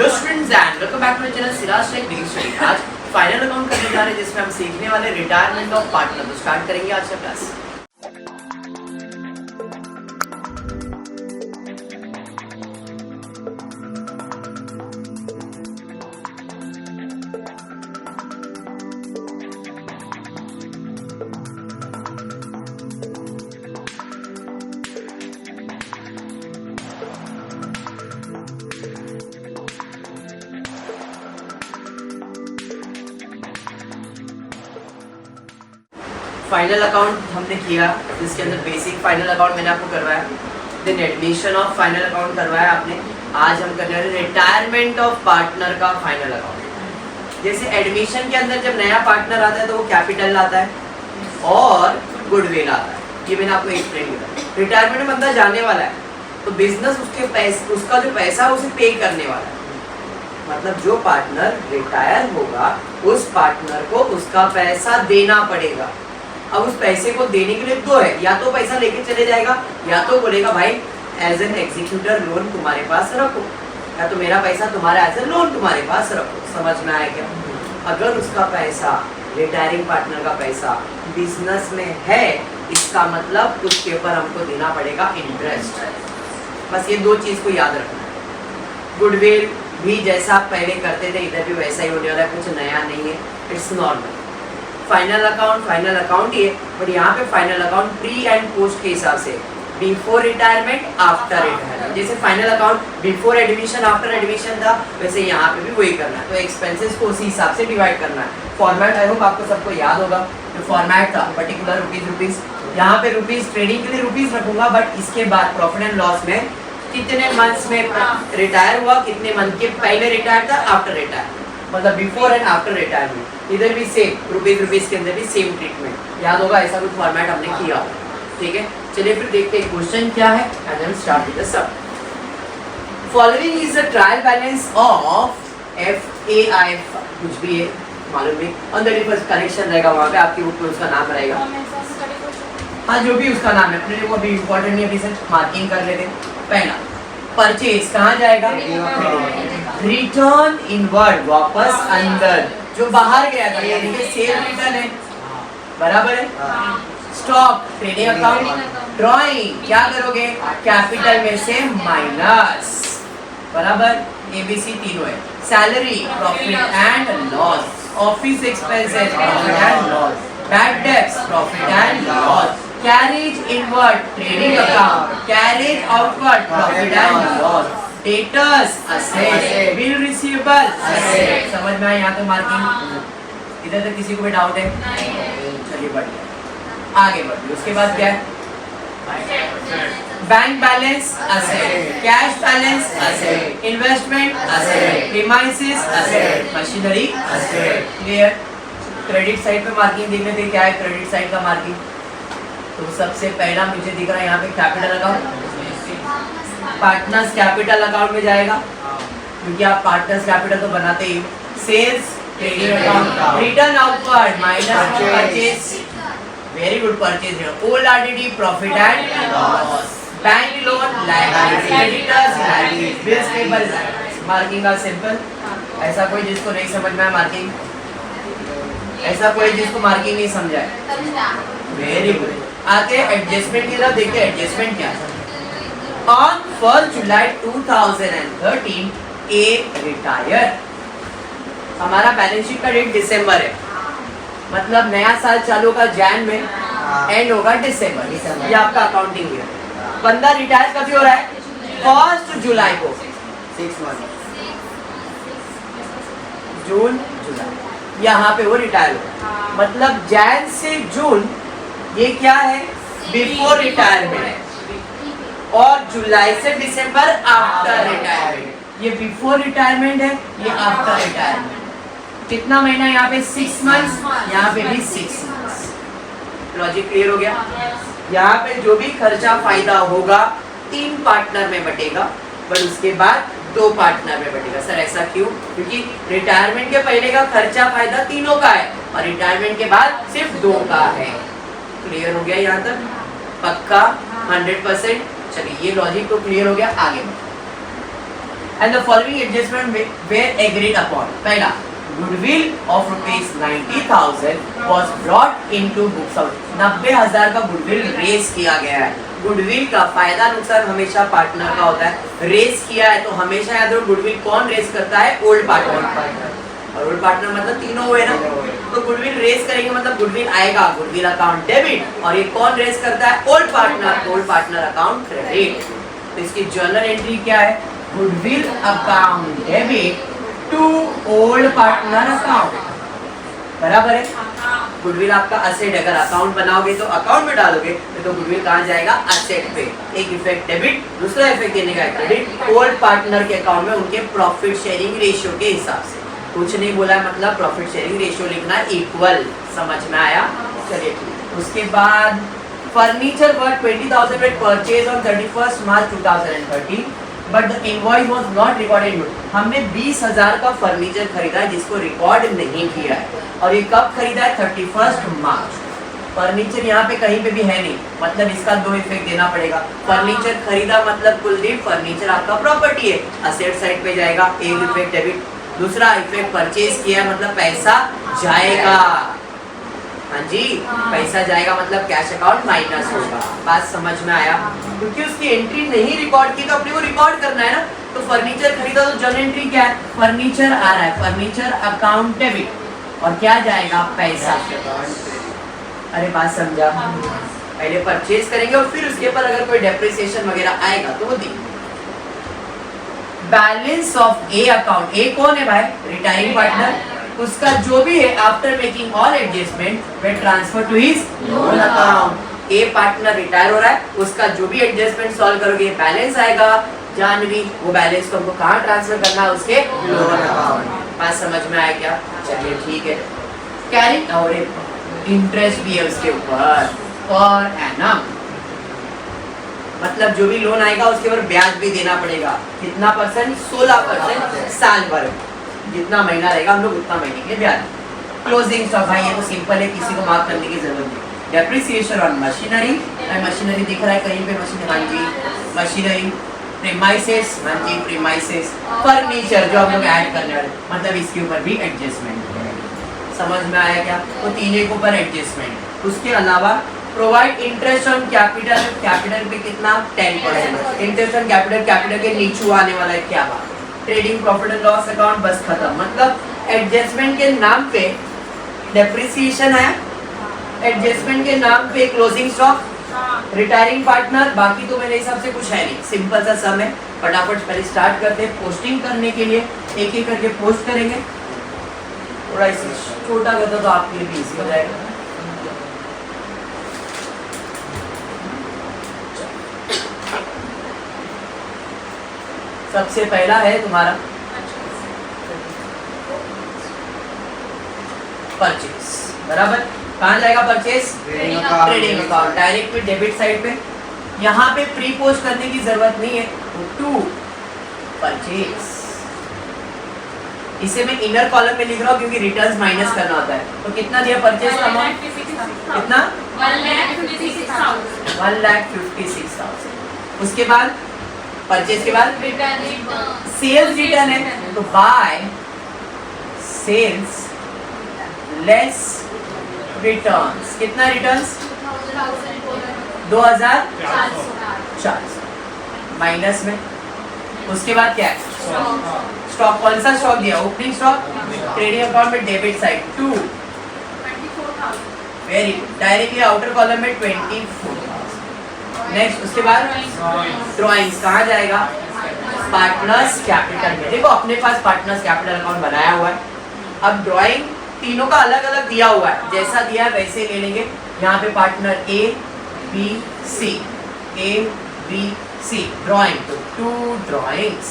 Hello students and welcome back to my channel Siraj tech degree study. आज final account करने जा रहे हैं जिसमें हम सीखने वाले रिटायरमेंट ऑफ पार्टनर। तो स्टार्ट करेंगे आज का क्लास। फाइनल अकाउंट हमने किया, जिसके अंदर बेसिक फाइनल अकाउंट मैंने आपको करवाया, then admission of final account करवाया आपने। आज हम करने वाले रिटायरमेंट ऑफ पार्टनर का फाइनल अकाउंट। जैसे एडमिशन के अंदर जब नया पार्टनर आता है तो वो कैपिटल लाता है और गुडविल आता है, ये मैंने आपको एक्सप्लेन किया। रिटायरमेंट में बंदा जाने वाला है तो बिजनेस उसका जो पैसा है उसे पे करने वाला है। मतलब जो पार्टनर रिटायर होगा उस पार्टनर को उसका पैसा देना पड़ेगा। अब उस पैसे को देने के लिए दो है, या तो पैसा लेके चले जाएगा या तो बोलेगा भाई एज एन एग्जीक्यूटर लोन तुम्हारे पास रखो, या तो मेरा पैसा तुम्हारा एज ए लोन तुम्हारे पास रखो। समझ में आया क्या? अगर उसका पैसा रिटायरिंग पार्टनर का पैसा बिजनेस में है, इसका मतलब उसके ऊपर हमको देना पड़ेगा इंटरेस्ट। बस ये दो चीज को याद रखना है। गुडविल भी जैसा आप पहले करते थे इधर भी वैसा ही होने वाला है, कुछ नया नहीं है, इट्स नॉर्मल। फाइनल अकाउंट ही है, बट यहाँ पे final account pre and post के हिसाब से, बिफोर रिटायरमेंट आफ्टर रिटायरमेंट। जैसे final account before admission after admission था, वैसे यहाँ पे भी वही करना है। तो एक्सपेंसेस को उसी हिसाब से डिवाइड करना है। फॉर्मेट आई होप आपको सबको याद होगा। जो फॉर्मेट था पर्टिकुलर रुपीज, यहाँ पे रुपीज ट्रेडिंग के लिए रुपीज रखूंगा, बट इसके बाद प्रॉफिट एंड लॉस में कितने मंथ्स में रिटायर हुआ, कितने मंथ के पहले रिटायर था, आफ्टर रिटायर, मतलब बिफोर एंड आफ्टर रिटायरमेंट। इधर भी सेम रुपीज के अंदर भी सेम ट्रीटमेंट। याद होगा, ऐसा कुछ फॉर्मेट हमने किया। ठीक है, चलिए फिर देखते हैं क्वेश्चन क्या है and then start with the sub. Following is the trial balance of FAI, कुछ भी है मालूम नहीं, ऑन द फर्स्ट करेक्शन रहेगा वहां पे, आपकी बुक में उसका नाम रहेगा। हाँ, जो भी उसका नाम है, अपने लिए वो अभी इम्पोर्टेंट नहीं, अभी सिर्फ मार्किंग कर लेते। पहला परचेज कहाँ जाएगा? रिटर्न इनवर्ड, वापस अंदर, जो बाहर गया था, यानी कि सेल रिटर्न है, बराबर है। स्टॉक ट्रेडिंग अकाउंट, ड्राइंग क्या करोगे? कैपिटल में से माइनस, बराबर। ABC तीनों है। Salary, profit and loss, office expenses, profit and loss, bad debts, profit and loss, carriage inward, trading account, carriage outward, profit and loss, debtors, asset, bill receivable, asset. समझ में आया यहाँ तो मार्किंग? इधर तक किसी को भी डाउट है? चलिए बढ़िया, आगे बढ़िए। उसके बाद क्या है? Bank balance, asset, cash balance, asset, investment, asset, premises, asset, machinery, asset. Clear? Credit side पे मार्किंग देख लेते क्या है क्रेडिट साइड का मार्किंग। तो सबसे पहला मुझे दिख रहा है यहाँ पे capital account, partners capital account में जाएगा, क्योंकि आप पार्टनर्स कैपिटल तो बनाते ही। Sales trading account, return outward minus purchase, very good, purchase. Old RTD, profit and loss, bank loan, liability, creditors, liability, bills payable. Marking का सिंपल। ऐसा कोई जिसको नहीं समझ में आया मार्किंग? ऐसा कोई जिसको मार्किंग नहीं समझा है? Very good. आते हैं एडजस्टमेंट की तरफ, देखते हैं एडजस्टमेंट क्या है। On 1 July 2013 A retire. हमारा बैलेंस शीट का डेट दिसंबर है, मतलब नया साल चालू होगा जैन में, एंड होगा दिसंबर। ये आपका अकाउंटिंग ईयर। बंदा रिटायर कभी हो रहा है? 1 जुलाई को, 6 मंथ, जून जुलाई, यहाँ पे वो रिटायर हो। मतलब जैन से जून ये क्या है? बिफोर रिटायरमेंट है, और जुलाई से दिसंबर आफ्टर रिटायरमेंट। ये बिफोर रिटायरमेंट है, ये आफ्टर रिटायरमेंट। कितना महीना यहाँ पे? 6 मंथ्स, यहाँ पे भी 6 मंथ्स। लॉजिक क्लियर हो गया? यहाँ पे जो भी खर्चा फायदा होगा 3 पार्टनर में बटेगा, बट उसके बाद 2 पार्टनर में बटेगा। सर ऐसा क्यों? क्योंकि रिटायरमेंट के पहले का खर्चा फायदा तीनों का है, और रिटायरमेंट के बाद सिर्फ 2 का है। क्लियर हो गया यहाँ तक? पक्का 100%? चलिए, ये लॉजिक तो क्लियर हो गया। आगे and the following adjustment were agreed upon. पहला, goodwill of ₹90,000 was brought into books of 90,000 का गुडविल रेस किया गया है। गुडविल का फायदा नुकसान हमेशा पार्टनर का होता है। रेस किया है तो हमेशा याद रखो गुडविल कौन रेस करता है? Old partner. और ओल्ड पार्टनर मतलब तीनों हुए ना, तो गुडविल रेस करेंगे मतलब गुडविल आएगा, गुडविल अकाउंट डेबिट। और ये कौन रेस करता है? Old partner. Old partner account credit. तो इसकी जर्नल एंट्री क्या है? Goodwill account debit to old partner account. बराबर है? गुडविल आपका असेट, अगर अकाउंट बनाओगे तो अकाउंट में डालोगे तो गुडविल कहाँ जाएगा? असेट पे। एक इफेक्ट डेबिट, दूसरा इफेक्ट देने का क्रेडिट ओल्ड पार्टनर के अकाउंट में उनके प्रॉफिट शेयरिंग रेशियो के हिसाब से। कुछ नहीं बोला है, मतलब प्रॉफिट शेयरिंग रेशियो लिखना इक्वल। समझ में आया? चलिए उसके बाद furniture worth 20,000 with purchase on 31st March 2030 but the invoice was not recorded in। हमने 20,000 का फर्नीचर खरीदा है जिसको रिकॉर्ड नहीं किया है, और ये कब खरीदा है? 31st मार्च। फर्नीचर यहाँ पे कहीं पे भी है नहीं, मतलब इसका दो इफेक्ट देना पड़ेगा। फर्नीचर खरीदा मतलब कुलदीप फर्नीचर आपका प्रॉपर्टी है, असेट साइड पे जाएगा, एक इफेक्ट डेबिट। दूसरा इफेक्ट परचेज किया मतलब पैसा जाएगा। हाँ जी, पैसा जाएगा मतलब कैश अकाउंट माइनस होगा। बात समझ में आया? क्योंकि उसकी एंट्री नहीं रिकॉर्ड की तो अपने को रिकॉर्ड करना है ना। तो फर्नीचर खरीदा तो जर्नल एंट्री क्या है? फर्नीचर आ रहा है, फर्नीचर अकाउंट डेबिट, और क्या जाएगा? पैसा। अरे बात समझा? पहले परचेज करेंगे और फिर उसके ऊपर अगर कोई डेप्रिसिएशन वगैरह आएगा तो वो दी। Balance of a account. A कौन है भाई? Retiring partner. उसका जो भी है after making all adjustment they transfer to his loan account. A partner retire हो रहा है, उसका जो भी एडजस्टमेंट सॉल्व करोगे बैलेंस आएगा जानवी, वो बैलेंस को हमको कहाँ ट्रांसफर करना है? उसके लोन अकाउंट। बात समझ में आया क्या? चलिए ठीक है। कैरिंग और इंटरेस्ट भी है उसके ऊपर पर एनम, मतलब जो भी लोन आएगा उसके ऊपर ब्याज भी देना पड़ेगा। कितना परसेंट? 16% साल भर। जितना महीना रहेगा हम लोग उतना महीने के ब्याज। क्लोजिंग स्टॉक भाई ये तो सिंपल है, किसी को मार्क करने की जरूरत नहीं। डेप्रिसिएशन ऑन मशीनरी, मशीनरी दिख रहा है कहीं पे? मशीनरी, हाँ जी मशीनरी। प्रीमाइसेस, हाँ जी प्रीमाइसेस। फर्नीचर जो हम लोग ऐड करने वाले, मतलब इसके ऊपर भी एडजस्टमेंट है। समझ में आया क्या? तो तीनों के ऊपर एडजस्टमेंट। उसके अलावा provide interest on capital. Capital पे कितना? 10%। इंटरेस्ट ऑन कैपिटल, कैपिटल के नीचे आने वाला है क्या? बात। Trading profit and loss account, बस खत्म। मतलब एडजस्टमेंट के नाम पे डेप्रिसिएशन है, एडजस्टमेंट के नाम पे क्लोजिंग स्टॉक, रिटायरिंग पार्टनर, बाकी तो मेरे हिसाब से कुछ है नहीं। सिंपल सा सम है। फटाफट पहले स्टार्ट करते हैं। पोस्टिंग करने के लिए एक एक करके पोस्ट करेंगे। थोड़ा इसे छोटा कर दो तो आपके लिए भी इजी हो जाएगा। सबसे पहला है तुम्हारा परचेज। बराबर, कहाँ जाएगा परचेज? Trading account. डायरेक्ट में डेबिट साइड पे। यहाँ पे प्री पोस्ट करने की जरूरत नहीं है। टू परचेज, इसे मैं इनर कॉलम में लिख रहा हूँ क्योंकि रिटर्न्स माइनस करना होता है। तो कितना दिया परचेज का अमाउंट? कितना? 1,56,000। उसके बाद परचेज के बाद सेल्स रिटर्न है, तो बाय सेल्स लेस रिटर्न्स। कितना रिटर्न्स? 2,400 माइनस में। उसके बाद क्या है? स्टॉक। कौन सा स्टॉक दिया? Opening stock. ट्रेडिंग अकाउंट में debit side 2। Very good. Directly outer column में 24,000। नेक्स्ट उसके बाद ड्राइंग्स कहाँ जाएगा? पार्टनर्स कैपिटल में। देखो अपने पास पार्टनर्स कैपिटल अकाउंट बनाया हुआ है। अब ड्राइंग तीनों का अलग अलग दिया हुआ है, जैसा दिया है वैसे ले लेंगे। यहाँ पे partner A B C, A B C drawing, तो 2 ड्राइंग्स।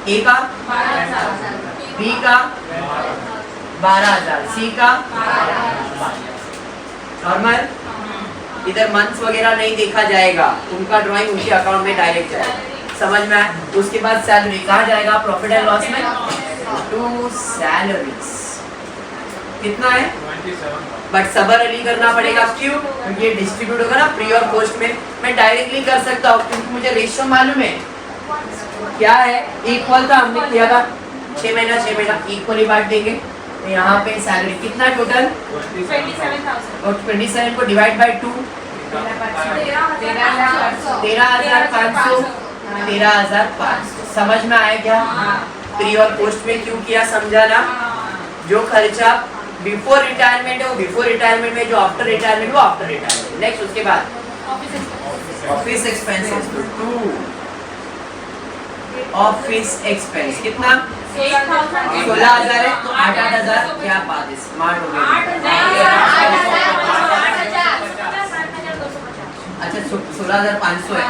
A का 12,000, B का 12,000, C का 12,000। नॉर्मल। इधर मंथ्स वगैरह नहीं देखा जाएगा, उनका ड्राइंग उनके अकाउंट में डायरेक्ट जाएगा। समझ में आया? उसके बाद सैलरी कहाँ जाएगा? प्रॉफिट एंड लॉस में 2 सैलरीज। कितना है? 27। बट सबर अली करना पड़ेगा। क्यों? क्योंकि ये डिस्ट्रीब्यूट होगा ना प्री और पोस्ट में। मैं डायरेक्टली कर सकता हूँ क्योंकि मुझे रेशियो मालूम है। क्या है, इक्वल था, हमने किया था 6 महीना इक्वली बांट देंगे। तो यहाँ पे सैलरी कितना टोटल 27,000 और 27 को डिवाइड बाय 2 13,500 13,500। समझ में आया क्या? प्री और पोस्ट में क्यों किया समझा ना? जो खर्चा बिफोर रिटायरमेंट है वो बिफोर रिटायरमेंट में, जो आफ्टर रिटायरमेंट वो आफ्टर रिटायरमेंट। नेक्स्ट उसके बाद ऑफिस एक्सपेंसेस 2 ऑफिस एक्सपेंस कितना 16,000 है तो 8,000 क्या बात है, स्मार्ट हो गए। अच्छा 16,500 है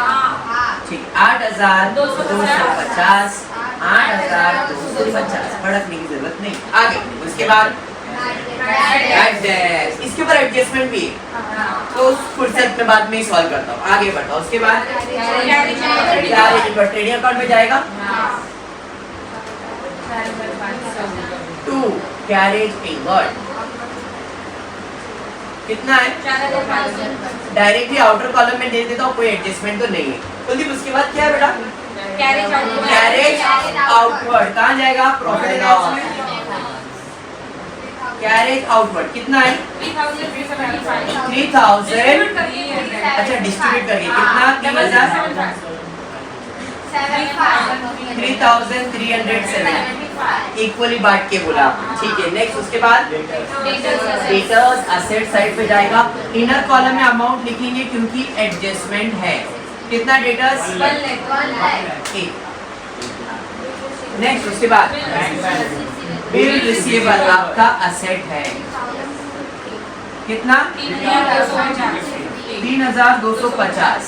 ठीक, 8,250 8,250 भड़कने की जरूरत नहीं। आगे उसके बाद इसके ऊपर एडजस्टमेंट भी है तो फुर्सत में बाद में ही सॉल्व करता हूँ। आगे बढ़ता हूँ उसके बाद ट्रेडिंग अकाउंट में जाएगा 2 कैरेज इनवर्ड कितना है डायरेक्टली आउटर कॉलम में दे देता हूँ, कोई एडजस्टमेंट तो नहीं है। कुलदीप उसके बाद क्या है बेटा कैरेज आउटवर्ड कहाँ जाएगा प्रॉफिट एंड लॉस में कैरेज आउटवर्ड कितना है 3,000 अच्छा डिस्ट्रीब्यूट करके कितना 3,307 इक्वली बांट के बोला ठीक है। नेक्स्ट उसके बाद डेटर्स एसेट साइड पे जाएगा, इनर कॉलम में अमाउंट लिखेंगे क्योंकि एडजस्टमेंट है। कितना डेटर्स 1 नेक्स्ट उसके बाद बिल रिसीवेबल आपका एसेट है कितना 3,250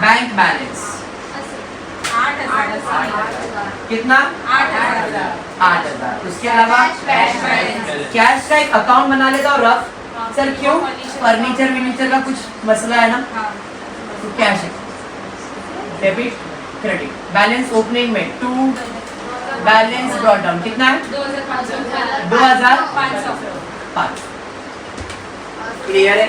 बैंक बैलेंस कितना 8,000। उसके अलावा कैश का एक अकाउंट बना लेगा और रफ सर क्यों फर्नीचर वर्नीचर का कुछ मसला है ना तो cash debit credit balance opening में 2 बैलेंस ब्रॉट डाउन कितना है 2,500 क्लियर है।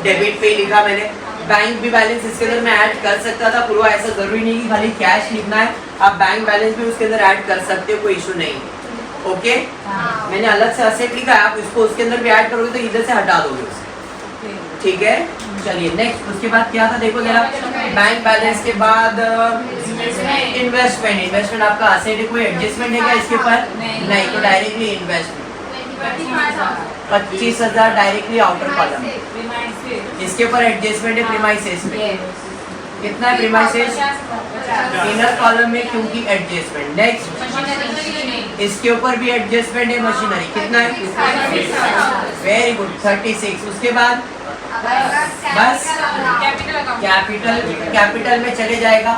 डेबिट पे लिखा मैंने, बैंक भी बैलेंस इसके अंदर मैं ऐड कर सकता था पूरा, ऐसा जरूरी नहीं कि खाली कैश लिखना है, आप बैंक बैलेंस भी उसके अंदर ऐड कर सकते हो, कोई इशू नहीं। ओके मैंने अलग से असेट लिखा है, आप इसको उसके अंदर भी ऐड करोगे तो इधर से हटा दोगे उसे ठीक है। चलिए नेक्स्ट उसके बाद क्या था देखो जरा, बैंक बैलेंस के बाद इन्वेस्टमेंट आपका असेट है, कोई एडजस्टमेंट है क्या इसके ऊपर नहीं तो directly investment 25,000 directly outer column. इसके ऊपर एडजस्टमेंट है प्रीमाइसेस में कितना है प्रीमाइसेस इनर कॉलम में क्योंकि एडजस्टमेंट। नेक्स्ट इसके ऊपर भी एडजस्टमेंट है मशीनरी कितना है वेरी गुड 36। उसके बाद बस कैपिटल में चले जाएगा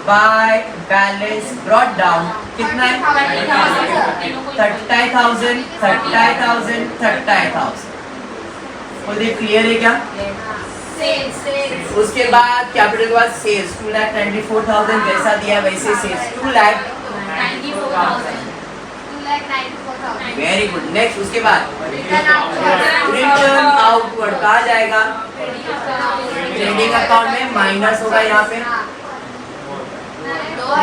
बाय बैलेंस ब्रॉट डाउन कितना है 30,000 क्लियर है क्या? उसके बाद कैपिटल के बाद सेल्स 2,94,000 जैसा दिया वैसे सेल्स 2,94,000 वेरी गुड। नेक्स्ट उसके बाद रिटर्न आउटवर्ड कहा जाएगा ट्रेडिंग अकाउंट में माइनस होगा यहाँ पे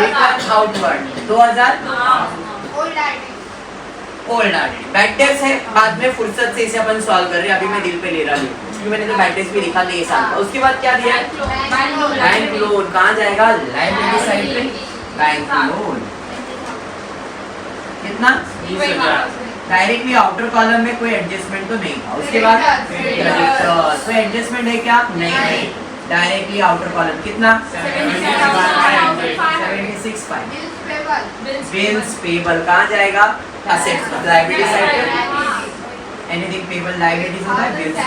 return outward 2,000 old RD bad debts है बाद में फुर्सत से इसे अपन सॉल्व कर रहे हैं, अभी मैं दिल पे ले रहा हूँ क्योंकि मैंने तो बैड डेट्स भी लिखा नहीं है साल का। उसके बाद क्या दिया बैंक लोन कहाँ जाएगा लायबिलिटी साइड पे बैंक लोन कितना डायरेक्टली आउटर कॉलम में कोई एडजस्टमेंट तो नहीं था। उसके बाद कोई एडजस्टमेंट है क्या नहीं डायरेक्टली आउटर कॉलम कितना 76.5 बिल्स पेबल कहाँ जाएगा assets liability side pay anything payable liabilities होता है bills payable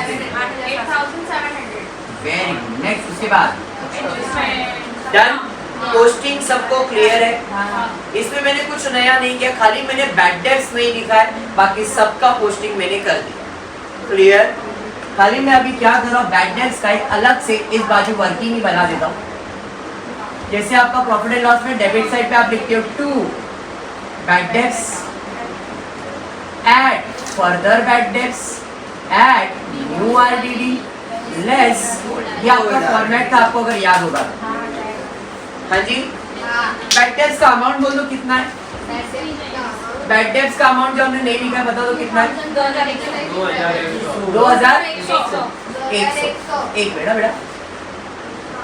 8,700 very good. Next उसके बाद डन पोस्टिंग सबको क्लियर है, इसमें मैंने कुछ नया नहीं किया, खाली मैंने बैड डेट्स नहीं लिखा है, बाकी सबका पोस्टिंग मैंने कर दिया क्लियर। खाली मैं अभी क्या कर रहा हूँ बैड डेट्स का एक अलग से इस बाजू वर्किंग ही बना देता हूँ। जैसे आपका प्रॉफिट एंड लॉस में डेबिट साइड पे आप लिखते हो 2 bad debts add further bad debts add new RDD less, ये आपका फॉर्मेट था आपको अगर याद होगा हाँ जी, हाँ। बैड डेब्ट्स का अमाउंट बोल दो कितना है। पैसे नहीं देगा। बैड डेब्ट्स का अमाउंट जो हमने नहीं लिखा है बता दो कितना है। 2100। 2100। 2100। एक बेटा बेटा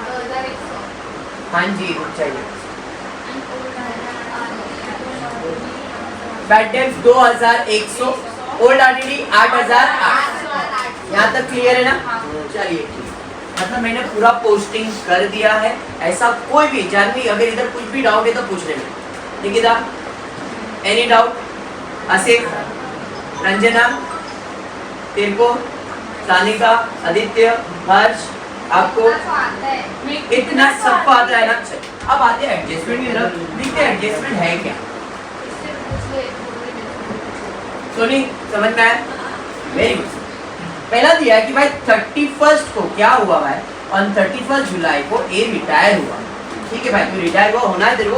2100। हाँ जी रुक चाहिए। Bad debts 2100, old RDD 8008। यहाँ तक क्लियर है ना। चलिए ठीक, मतलब मैंने पूरा पोस्टिंग कर दिया है। ऐसा कोई भी जानवी अगर इधर कुछ भी डाउट है तो पूछ लेना। Nikita, any doubt? आसिफ, रंजना, तेरे सानिका, आदित्य, हर्ष, आपको इतना सबको आता है ना। अब आते हैं एडजस्टमेंट की तरफ, देखते हैं एडजस्टमेंट है क्या। सोनी समझ में आया? Very good. पहला दिया है कि भाई 31 को क्या हुआ भाई, ऑन 31 जुलाई को ए रिटायर हुआ। ठीक है भाई, तू रिटायर हुआ होना है तेरे को,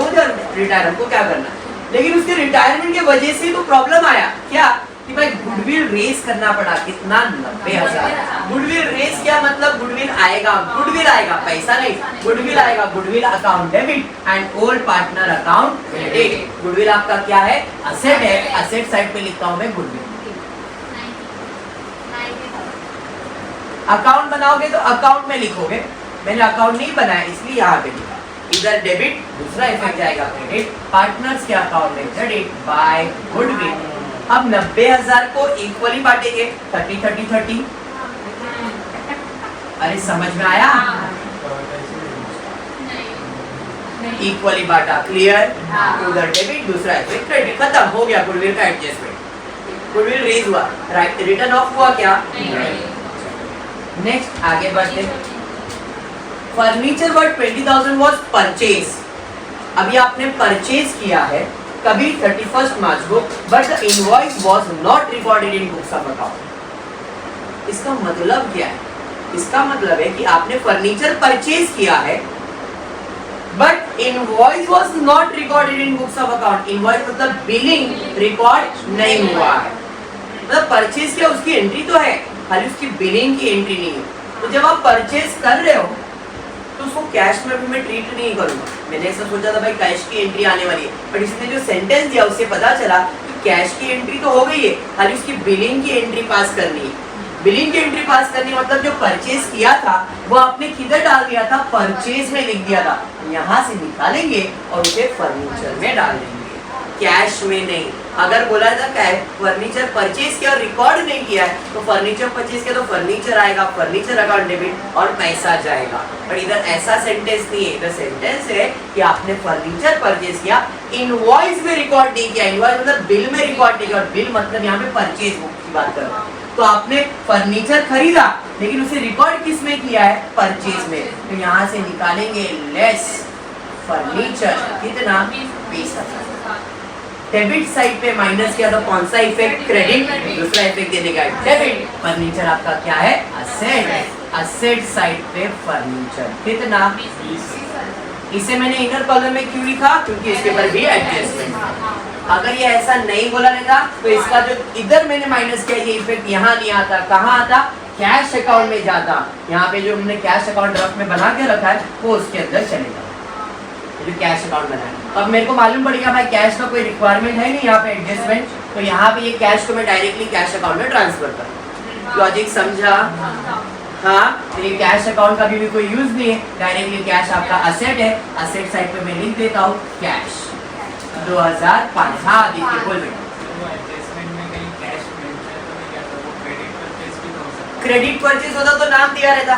रिटायर हमको क्या करना है। लेकिन उसके रिटायरमेंट के वजह से तो प्रॉब्लम आया क्या कि भाई गुडविल रेस करना पड़ा। कितना? 90,000। गुडविल रेस क्या मतलब? गुडविल आएगा, गुडविल आएगा, पैसा नहीं, गुडविल आएगा। Goodwill account debit and old partner account credit. Goodwill आपका क्या है? असेट है। असेट साइड पे लिखता हूं मैं गुडविल। अकाउंट बनाओगे तो अकाउंट में लिखोगे, मैंने अकाउंट नहीं बनाया इसलिए यहाँ पे लिखा। इधर डेबिट, दूसरा इफेक्ट जाएगा क्रेडिट, पार्टनर्स के अकाउंट में क्रेडिट बाय गुडविल। अब 90,000 को इक्वली बांटेंगे, 30-30-30। अरे समझ में आया? इक्वली बांटा, क्लियर। उधर डेबिट, दूसरा इफेक्ट क्रेडिट, खत्म हो गया गुडविल का एडजस्टमेंट। गुडविल रेज हुआ, राइट, रिटर्न ऑफ हुआ क्या? नेक्स्ट आगे बढ़ते हैं। Furniture worth 20,000 was purchase. अभी आपने परचेज किया है कभी 31 मार्च को, but the invoice was not recorded in books of account. इसका मतलब क्या है? इसका मतलब है कि आपने फर्नीचर परचेज किया है but invoice was not recorded in books of account. Invoice मतलब बिलिंग रिकॉर्ड नहीं हुआ है। मतलब परचेज किया, उसकी एंट्री तो है, खाली उसकी बिलिंग की एंट्री नहीं है। तो जब आप परचेज कर रहे हो तो उसको कैश में भी मैं ट्रीट नहीं करूंगा। मैंने ऐसा सोचा था भाई कैश की एंट्री आने वाली है, बट इसने जो सेंटेंस दिया उससे पता चला कि कैश की एंट्री तो हो गई है, खाली उसकी बिलिंग की एंट्री पास करनी है। बिलिंग की एंट्री पास करनी मतलब जो परचेज किया था वो आपने किधर डाल दिया था? परचेज में लिख दिया था। यहाँ से निकालेंगे और उसे फर्नीचर में डाल देंगे, कैश में नहीं। अगर बोला था क्या है फर्नीचर परचेज किया और रिकॉर्ड नहीं किया है तो फर्नीचर परचेज किया तो फर्नीचर आएगा, फर्नीचर अकाउंट डेबिट और पैसा जाएगा। पर इधर ऐसा सेंटेंस नहीं है, इधर सेंटेंस है कि आपने फर्नीचर परचेज किया, इनवॉइस में रिकॉर्ड नहीं किया। इनवॉइस मतलब बिल में रिकॉर्ड नहीं किया, और बिल मतलब यहाँ पे परचेज बुक की बात कर रहा हूँ। तो आपने फर्नीचर खरीदा लेकिन उसे रिकॉर्ड किस में किया है? परचेज में। तो यहाँ से निकालेंगे लेस फर्नीचर, कितना? 20,000। डेबिट साइड पे माइनस किया तो कौन सा इफेक्ट? क्रेडिट। दूसरा इफेक्ट देने का डेबिट। फर्नीचर आपका क्या है? असेट। असेट साइड पे फर्नीचर, कितना? 20। इसे मैंने इनर कॉलम में क्यों लिखा? क्योंकि इसके ऊपर भी एडजस्टमेंट। अगर ये ऐसा नहीं बोला रहता तो इसका जो इधर मैंने माइनस किया ये इफेक्ट यहाँ नहीं आता। कहाँ आता? कैश अकाउंट में जाता। यहाँ पे जो हमने कैश अकाउंट रफ में बना के रखा है वो उसके अंदर चलेगा, जो कैश अकाउंट बनाया। अब मेरे को मालूम पड़ेगा भाई कैश का कोई रिक्वायरमेंट है नहीं यहाँ पे एडजस्टमेंट, तो यहाँ पे ये कैश को मैं डायरेक्टली कैश अकाउंट में ट्रांसफर करूँ। लॉजिक समझा? हाँ, तो ये कैश अकाउंट का भी कोई यूज नहीं है, डायरेक्टली कैश आपका असेट है। असेट साइड पे मैं लिख देता हूँ कैश 2005। हाँ देखिए बोल बेटा। क्रेडिट परचेज होता तो नाम दिया रहता।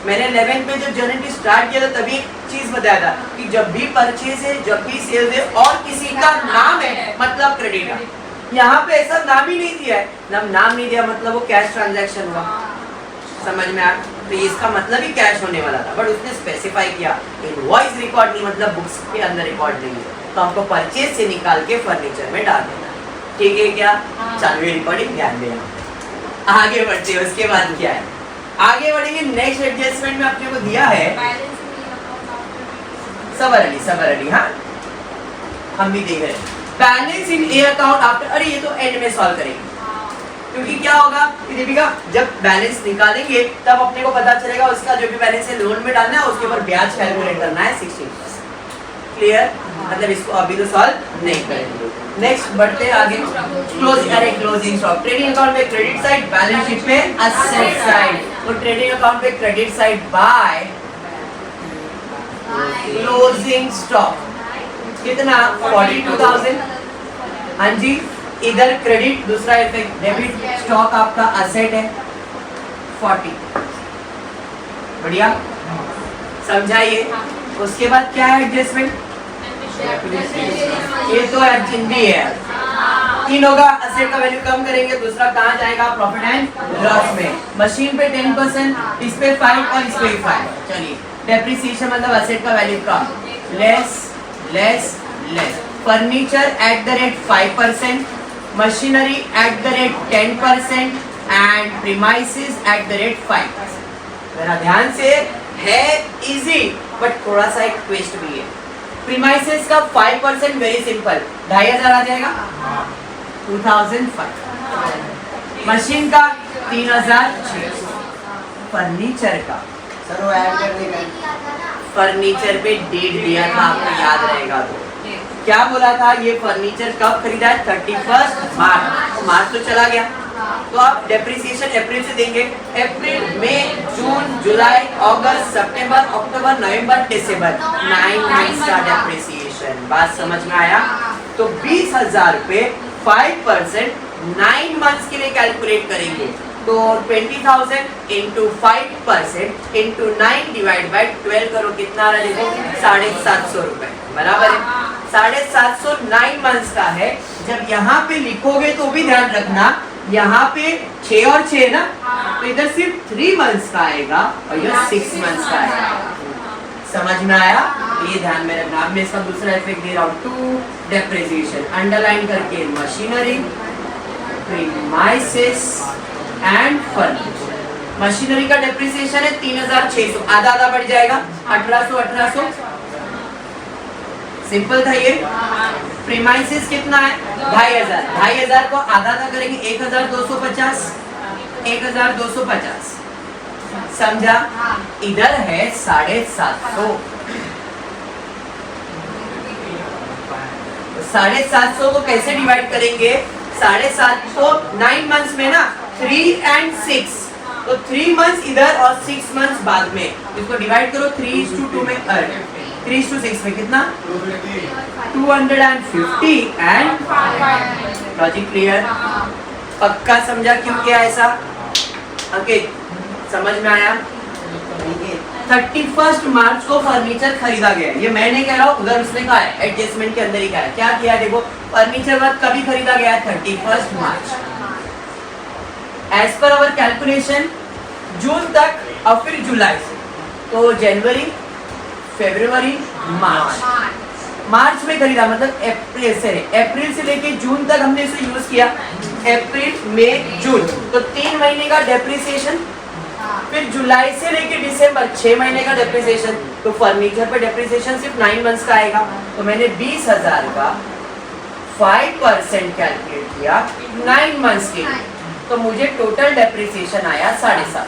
मैंने 11 पे जब जर्नी स्टार्ट किया था तभी एक चीज बताया था कि जब भी परचेज है, जब भी सेल्स है और किसी का नाम है मतलब क्रेडिट है। यहाँ पे ऐसा नाम ही नहीं दिया है, नाम नहीं दिया मतलब वो कैश ट्रांजैक्शन हुआ। समझ में आ? तो इसका मतलब ही कैश होने वाला था, बट उसने स्पेसिफाई किया इनवॉइस रिकॉर्ड नहीं मतलब बुक्स के अंदर रिकॉर्ड नहीं है, तो हमको परचेज से निकाल के फर्नीचर में डाल देना। ठीक है क्या? चलो ये रिकॉर्डिंग ध्यान देना। आगे बढ़ते हैं, उसके बाद क्या है? आगे बढ़ेंगे नेक्स्ट एडजस्टमेंट में अपने को दिया है सबर अली। हाँ हम भी देख रहे हैं बैलेंस इन ए अकाउंट आफ्टर। अरे ये तो एंड में सॉल्व करेंगे, क्योंकि क्या होगा कि दीपिका जब बैलेंस निकालेंगे तब अपने को पता चलेगा उसका जो भी बैलेंस है लोन में डालना है, उसके ऊपर ब्याज कैलकुलेट करना है 16%। क्लियर? मतलब इसको अभी तो सॉल्व नहीं करेंगे। नेक्स्ट बढ़ते हैं आगे। Closing stock. ट्रेडिंग अकाउंट में क्रेडिट साइड, बैलेंस शीट में असेट साइड। तो ट्रेडिंग अकाउंट में credit side by closing stock कितना 42,000। हाँ जी, इधर क्रेडिट, दूसरा इफेक्ट डेबिट, स्टॉक आपका असेट है 40। बढ़िया, समझाइए। उसके बाद क्या है एडजस्टमेंट? ये तो हिंदी है। तीन होगा, असेट का वैल्यू कम करेंगे, दूसरा कहाँ जाएगा? प्रॉफिट एंड लॉस में। मशीन पे 10%, इस पे 5 और इस पे 5। चलिए, डेप्रिसिएशन मतलब असेट का value come, less less less. Furniture at the rate 5%, machinery at the rate 10% and premises at the rate 5%। मेरा ध्यान से है इजी, बट थोड़ा सा एक ट्विस्ट भी है। प्रीमाइसेस का 5% वेरी सिंपल, 2,500 आ जाएगा 2005। मशीन का 3,600। फर्नीचर का सर वो ऐड करने का फर्नीचर पे डेट दिया था, आपको याद रहेगा तो क्या बोला था? ये फर्नीचर कब खरीदा है? 31 मार्च। मार्च तो चला गया, तो आप डेप्रिसिएशन अप्रैल से देंगे। अप्रैल, मई, जून, जुलाई, अगस्त, सितंबर, अक्टूबर, नवंबर, दिसंबर, 9 मंथ्स का डेप्रिसिएशन। बात समझ में आया? तो 20,000 पे 5% 9 मंथ्स के लिए कैलकुलेट करेंगे, तो 20,000 इंटू 5% इंटू 9 डिवाइड बाई 12 करो, कितना आ रहा है? देखो 750 रुपए, बराबर है। 750 9 मंथ्स का है। जब यहाँ पे लिखोगे तो भी ध्यान रखना, यहाँ पे 6 और 6 ना, तो इधर सिर्फ 3 मंथ्स का आएगा और यह 6 मंथ्स का आएगा। समझ में आया? ये ध्यान में रखना। मैं इसका दूसरा इफेक्ट दे रहा हूँ, टू डेप्रिसिएशन अंडरलाइन करके, machinery, premises and furniture. Machinery का डेप्रिसिएशन है 3,600, आधा आधा बढ़ जाएगा 1,800। सिंपल था ये। प्रीमाइसेस कितना है? 2,500। 2,500 को आधा आधा करेंगे 1,250, 1,250। समझा? इधर है 750। 750 को कैसे डिवाइड करेंगे? 750 9 मंथ्स में ना, 3 and 6, तो 3 मंथ्स इधर और 6 मंथ्स बाद में। इसको डिवाइड करो 3:2 में, 3:6 में कितना? 250 एंड लॉजिक क्लियर? पक्का समझा क्यों किया ऐसा? ओके, समझ में आया? 31 मार्च को फर्नीचर खरीदा गया। ये मैं नहीं कह रहा हूँ, उधर उसने कहा है, एडजस्टमेंट के अंदर ही कहा है। क्या किया? देखो, फर्नीचर वर्क कभी खरीदा गया? 31 मार्च। एज पर अवर कैलकुलेशन जून तक और फिर जुलाई से, तो जनवरी, फरवरी, मार्च। मार्च में खरीदा मतलब अप्रैल से लेके जून तक हमने इसे यूज किया। अप्रैल, मई, जून, तो 3 महीने का डेप्रिसिएशन। फिर जुलाई से लेके दिसंबर 6 महीने का डेप्रिसिएशन। तो फर्नीचर पे डेप्रिसिएशन सिर्फ 9 मंथ्स का आएगा। तो मैंने 20,000 का 5% कैलकुलेट किया 9 मंथ्स के लिए, तो मुझे टोटल डेप्रिसिएशन आया 750।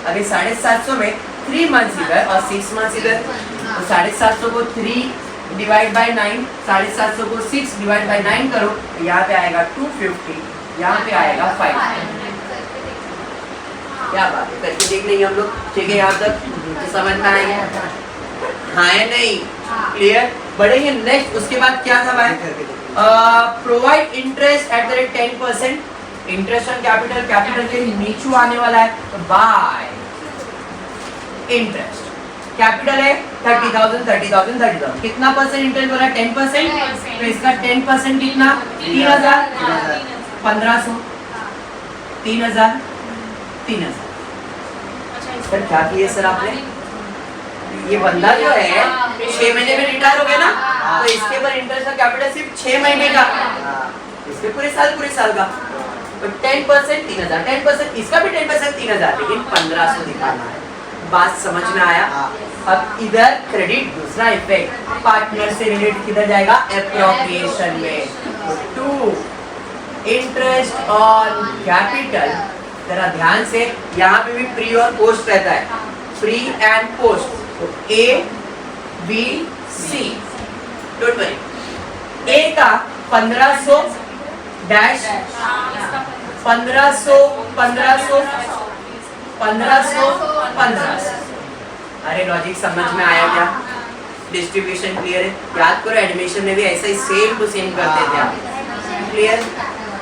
अभी 750 में 3 मंथ्स इधर और 6 मंथ्स इधर, तो 750 को 3 डिवाइड बाई 9, 750 को 6 डिवाइड बाई 9 करो, यहाँ पे आएगा 250, यहाँ पे आएगा 5। क्या बात है, करके देख लेंगे हम लोग। ठीक है, यहाँ तक तो समझ में आएगा? हाँ है नहीं? क्लियर? बढ़ेंगे नेक्स्ट। उसके बाद क्या था भाई? Provide interest at the rate 10%। Interest on capital, capital के नीचे आने वाला है, तो बाय इंटरेस्ट। कैपिटल है 30,000, 30,000, 30,000, कितना परसेंट इंटरेस्ट बोला? 10%। तो इसका 10% कितना? 3,000, 1,500, 3,000, 3,000। सर क्या किए सर आपने? ये बंदा जो है 6 महीने में रिटायर हो गया ना, तो इसके ऊपर इंटरेस्ट का कैपिटल सिर्फ 6 महीने का, इसके पूरे साल का। तो 10% 3,000, 10% इसका भी 10% 3,000, लेकिन 1,500 दिखाना है। बात समझ में आया? अब इधर क्रेडिट, दूसरा इफेक्ट पार्टनर से रिलेटेड किधर जाएगा? एप्रोप्रिएशन में। 2 इंटरेस्ट ऑन कैपिटल, जरा ध्यान से, यहाँ पे भी प्री और पोस्ट रहता है, प्री एंड पोस्ट, तो A B C, don't worry. A का 1500 डैश 1500 1500 1500 1500। अरे लॉजिक समझ में आया क्या? डिस्ट्रीब्यूशन क्लियर है? याद करो एडमिशन में भी ऐसा ही सेम टू सेम करते थे आप। क्लियर?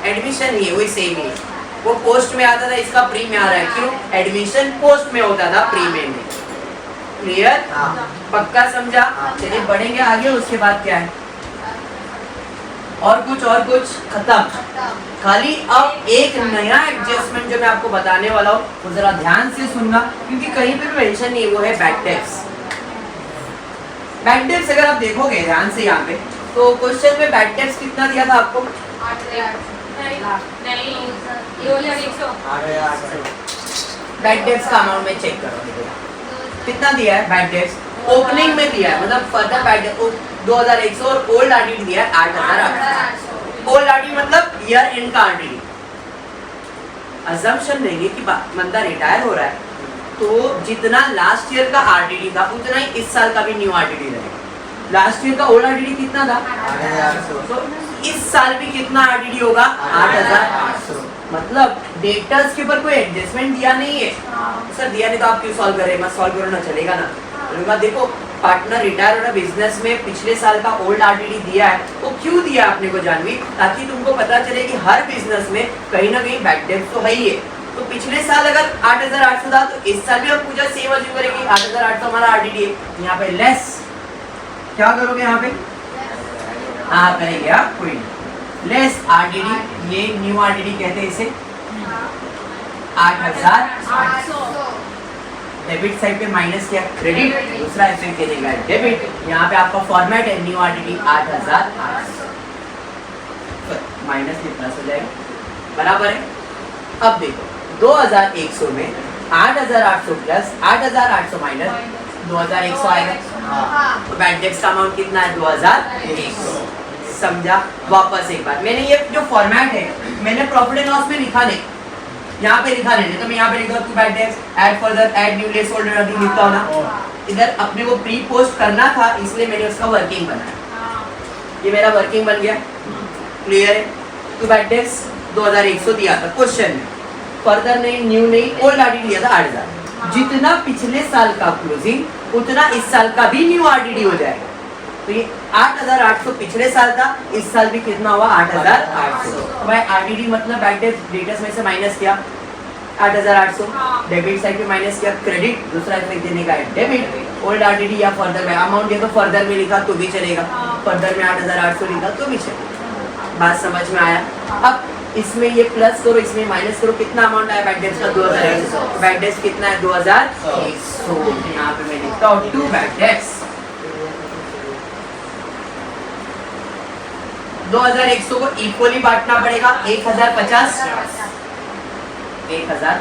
एडमिशन ही है वही सेम ही है। वो पोस्ट में आता था, इसका प्री में आ रहा है, क्यों? एडमिशन पोस्ट में होता था, प्री में नहीं। क्लियर? पक्का समझा? चलिए बढ़ेंगे आगे, उसके बाद क्या है और कुछ खत्म। खाली अब एक नया एडजस्टमेंट जो मैं आपको बताने वाला हूँ वो जरा ध्यान से सुनना, क्योंकि कहीं पे भी मेंशन नहीं है, वो है बैक टैक्स। बैक टैक्स अगर आप देखोगे ध्यान से यहाँ पे, तो क्वेश्चन में बैक टैक्स कितना दिया था आपको? बैक टैक्स का अमाउंट में चेक करो कितना दिया है। बैक टैक्स ओपनिंग में दिया है, मतलब फर्दर बैक टैक्स 2100 और ओल्ड आरडीडी दिया है 8800। ओल्ड आरडीडी मतलब ईयर एंड का आरडीडी। अजम्पशन लेंगे कि बंदा रिटायर हो रहा है, तो जितना लास्ट ईयर का आरडीडी था उतना ही इस साल का भी न्यू आरडीडी रहेगा। लास्ट ईयर का ओल्ड आरडीडी कितना था? 8800। तो इस साल भी कितना आरडीडी होगा? 8800। मतलब डेटर्स के ऊपर कोई एडजस्टमेंट दिया नहीं है। सर दिया नहीं तो आप क्यों सॉल्व करें? मत सॉल्व करो ना, चलेगा ना। देखो पार्टनर रिटायर हो रहा बिजनेस में, पिछले साल का ओल्ड आरडीडी दिया है, वो क्यों दिया आपने को जानवी? ताकि तुमको पता चले कि हर बिजनेस में कहीं ना कहीं बैक डेप्थ तो है ही है। तो पिछले साल अगर 8800 था तो इस साल भी हम पूछा सेम अज्यूम करेंगे 8800 हमारा आरडीडी है। यहाँ पे लेस क्या करोगे? यहाँ पे हाँ करेंगे आप, कोई नहीं। लेस आरडीडी, ये न्यू आरडीडी कहते हैं इसे, 8800। डेबिट साइड पे माइनस किया, क्रेडिट, दूसरा इफेक्ट देगा डेबिट। यहाँ पे आपका फॉर्मेट है न्यू आरडीडी 8800, माइनस में प्लस हो जाएगा, बराबर है। अब देखो 2100 में 8800 प्लस 8800 माइनस 2100 आएगा, तो बैड डेट्स का अमाउंट कितना है? 2100। समझा? वापस एक बार, मैंने ये जो फॉर्मेट है मैंने प्रॉफिट एंड लॉस में लिखा नहीं, यहाँ पे लिखा नहीं, तो मैं यहाँ पे लिखा to bad debts, add further, add new less holder, अभी लिखता हूँ ना। इधर अपने को प्री पोस्ट करना था, इसलिए मैंने उसका वर्किंग बनाया। ये मेरा वर्किंग बन गया, क्लियर है? टू बैड डेट्स 2100 दिया था क्वेश्चन में, फर्दर नहीं, न्यू नहीं, ओल्ड आरडीडी दिया था 8000। जितना पिछले साल का क्लोजिंग उतना इस साल का भी न्यू आरडीडी हो जाएगा। तो ये 8800 पिछले साल था, इस साल भी कितना हुआ? 8800। भाई आरडीडी मतलब बैक डेट्स में से माइनस किया 8800, डेबिट साइड पे माइनस किया क्रेडिट, दूसरा इफेक्ट देने का है डेबिट। ओल्ड आरडीडी या फर्दर में अमाउंट दिया तो फर्दर में लिखा तो भी चलेगा, फर्दर में 8800 लिखा तो भी चलेगा। बात समझ में आया? अब इसमें ये प्लस करो, इसमें माइनस करो, कितना अमाउंट आया बैक डेट्स का? 2100। बैक डेट्स कितना है? 2100। यहाँ पे मैं लिखता हूँ टू बैक डेट्स 2100 को इक्वली बांटना पड़ेगा, 1050 1050।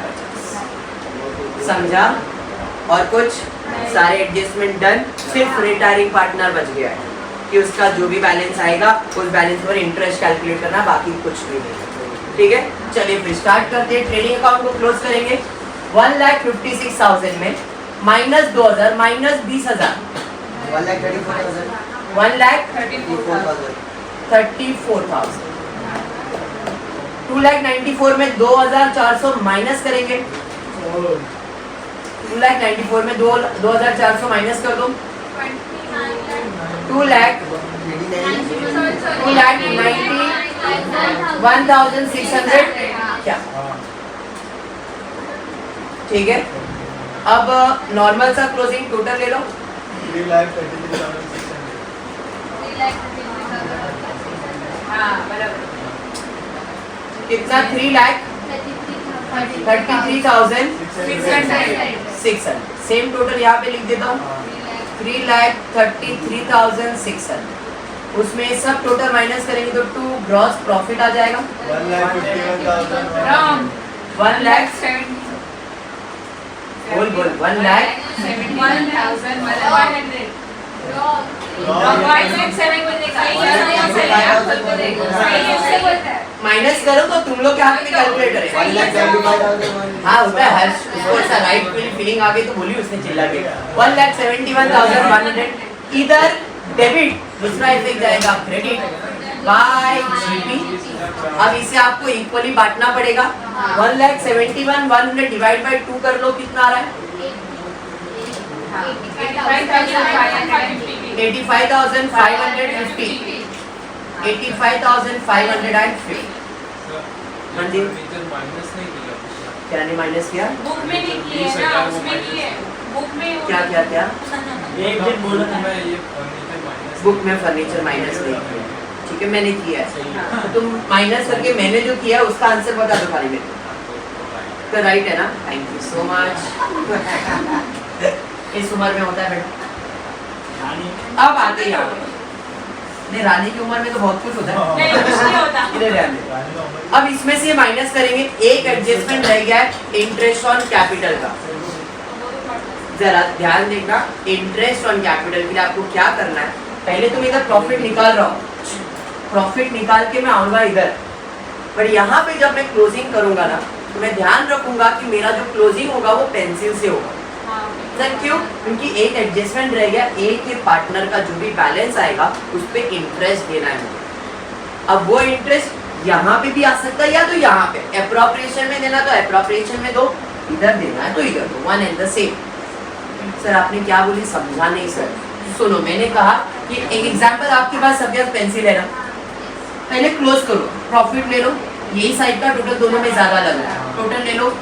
समझा? और कुछ सारे एडजस्टमेंट डन, सिर्फ रिटायरिंग पार्टनर बच गया है कि उसका जो भी बैलेंस आएगा उस बैलेंस पर इंटरेस्ट कैलकुलेट करना, बाकी कुछ भी नहीं। ठीक है, चलिए फिर स्टार्ट करते हैं। ट्रेडिंग अकाउंट को क्लोज करेंगे 1,56,000 में माइनस 2000 माइनस 20,000 1,34,000 2,94,000 में 2,400 माइनस करेंगे, 2,94,000 में 2,400 माइनस कर दो, 2,91,600 क्या? ठीक है, अब नॉर्मल सा क्लोजिंग टोटल ले लो, 3,33,600 कितना? 3,33,600। सेम टोटल यहाँ पे लिख देता हूँ, 3,33,600। उसमें सब टोटल माइनस करेंगे तो 2 ग्रॉस प्रॉफिट आ जाएगा, 1 लाख बोल 1,71,100 माइनस करो तो तुम लोग के हाथ में कैलकुलेटर है। 1,75,000 हाँ होता है, हर्ष उसको ऐसा राइट फीलिंग आ गई तो बोली उसने चिल्ला के 1,71,100 इधर डेबिट, दूसरा इफेक्ट जाएगा क्रेडिट बाय जीपी। अब इसे आपको इक्वली बांटना पड़ेगा। 1,71,100 डिवाइड बाय 2 कर लो, कितना आ रहा है? 85,550 85,550। हाँ जी, क्या नहीं माइनस किया? बुक में नहीं किए ना, उसमें किए। बुक में क्या क्या क्या? एक दिन बोला था मैं ये बुक में फर्नीचर माइनस नहीं किया, ठीक है मैंने किया है। तो तुम माइनस करके मैंने जो किया उसका आंसर बता दो खाली मेरे को। तो राइट है ना? Thank you so much. इस उम्र में होता है बेटा। अब आते ही आओ। नहीं, रानी की उम्र में तो बहुत कुछ होता है। नहीं, कुछ नहीं होता। इधर ध्यान दे। अब इसमें से माइनस करेंगे, एक एडजस्टमेंट रह गया है इंटरेस्ट ऑन कैपिटल का। जरा ध्यान देखना, इंटरेस्ट ऑन कैपिटल के लिए आपको क्या करना है, पहले तुम इधर प्रॉफिट निकाल रहा हूँ, प्रॉफिट निकाल के मैं आऊंगा इधर, पर यहाँ पे जब मैं क्लोजिंग करूंगा ना तो मैं ध्यान रखूंगा कि मेरा जो क्लोजिंग होगा वो पेंसिल से होगा। सर क्यों? क्योंकि एक एडजस्टमेंट रह गया, एक के पार्टनर का जो भी बैलेंस आएगा उस पे इंटरेस्ट देना है मुझे। अब वो इंटरेस्ट यहाँ पे भी आ सकता है या तो यहाँ पे एप्रोप्रिएशन में देना तो एप्रोप्रिएशन में दो, इधर देना है तो इधर दो, one and the same. Sir आपने क्या बोली समझा नहीं सर। सुनो, मैंने कहा कि एक एग्जांपल आपके पास सबके पास पेंसिल है ना, पहले क्लोज करो, प्रॉफिट ले लो, यही साइड का टोटल दोनों में ज्यादा लग रहा है, टोटल ले लो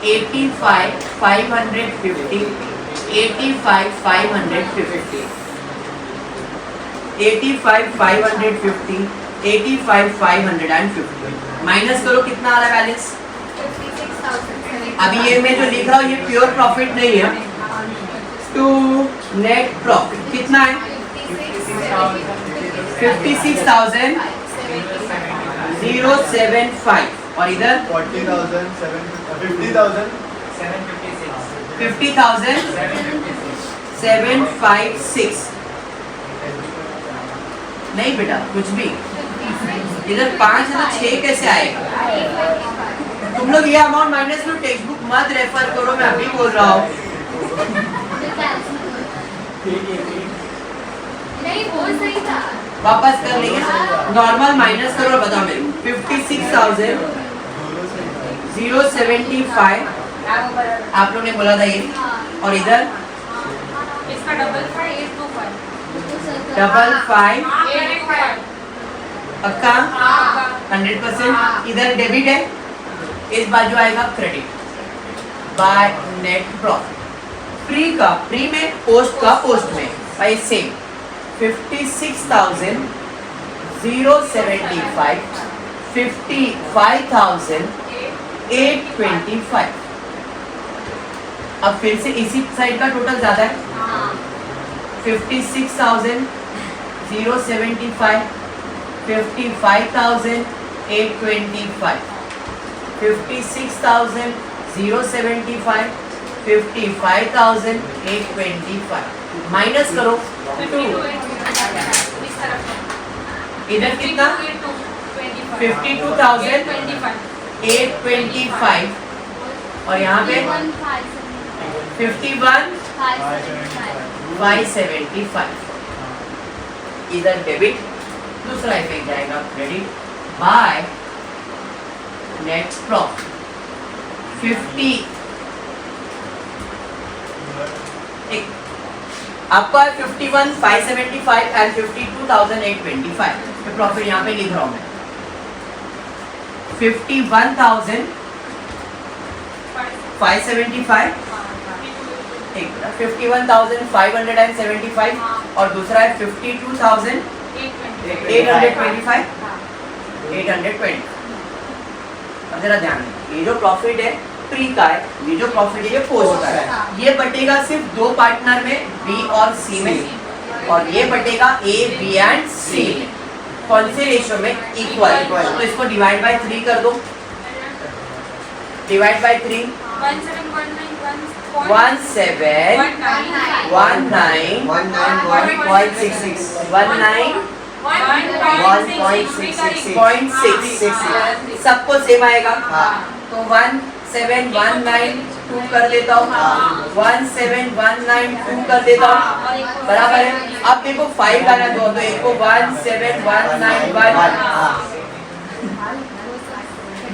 85,550 85,550 85,550 85,550 माइनस करो, कितना आ रहा है बैलेंस? 56,000। अभी ये मैं जो लिख रहा हूँ ये प्योर प्रॉफिट नहीं है, टू नेट प्रॉफिट कितना है? 56,075 और इधर 50,756 नहीं बेटा कुछ भी, इधर 5 है तो 6 कैसे आएगा? तुम लोग ये amount minus low, text book मत रेफर करो, मैं अभी बोल रहा हूँ। नहीं वो सही था। वापस कर लेंगे, नॉर्मल माइनस करो और बताओ मेरे को। 56,075 आप लोग ने बोला था ये, और इधर इसका डबल 5,825 55 885 पक्का 100%। इधर डेबिट है, इस बाजू आएगा credit by net profit. Pre का प्री में, पोस्ट का पोस्ट में, भाई सेम 56,075 55,825। अब फिर से इसी साइड का टोटल ज्यादा है, 56,075 55,825 56,075 55,825 माइनस करो 52,825 इधर कितना? 52,825 और यहाँ पे 51,575 इधर डेबिट, दूसरा इफेक्ट जाएगा क्रेडिट बाय नेट प्रॉफिट 50 आपका 51,575 एंड 52,825 मैं प्रॉफिट यहाँ पे लिख रहा हूँ मैं 51,575 एक 51,575 और दूसरा है 52,825 820। अब जरा ध्यान दें, ये जो प्रॉफिट है प्री का है, ये जो प्रॉफिट है ये पोस्ट का है, ये बटेगा सिर्फ दो पार्टनर में बी और सी में, और ये बटेगा ए बी एंड सी में। कौन से रेशियो में? इक्वल। तो इसको डिवाइड बाय 3 कर दो, डिवाइड बाय 3 1719 19.66 19.66 सबको सेम आएगा। हाँ। तो 17192 कर देता हूँ, 17192 कर देता हूँ, बराबर है। अब देखो 5 लाना दो, तो एक को 17191,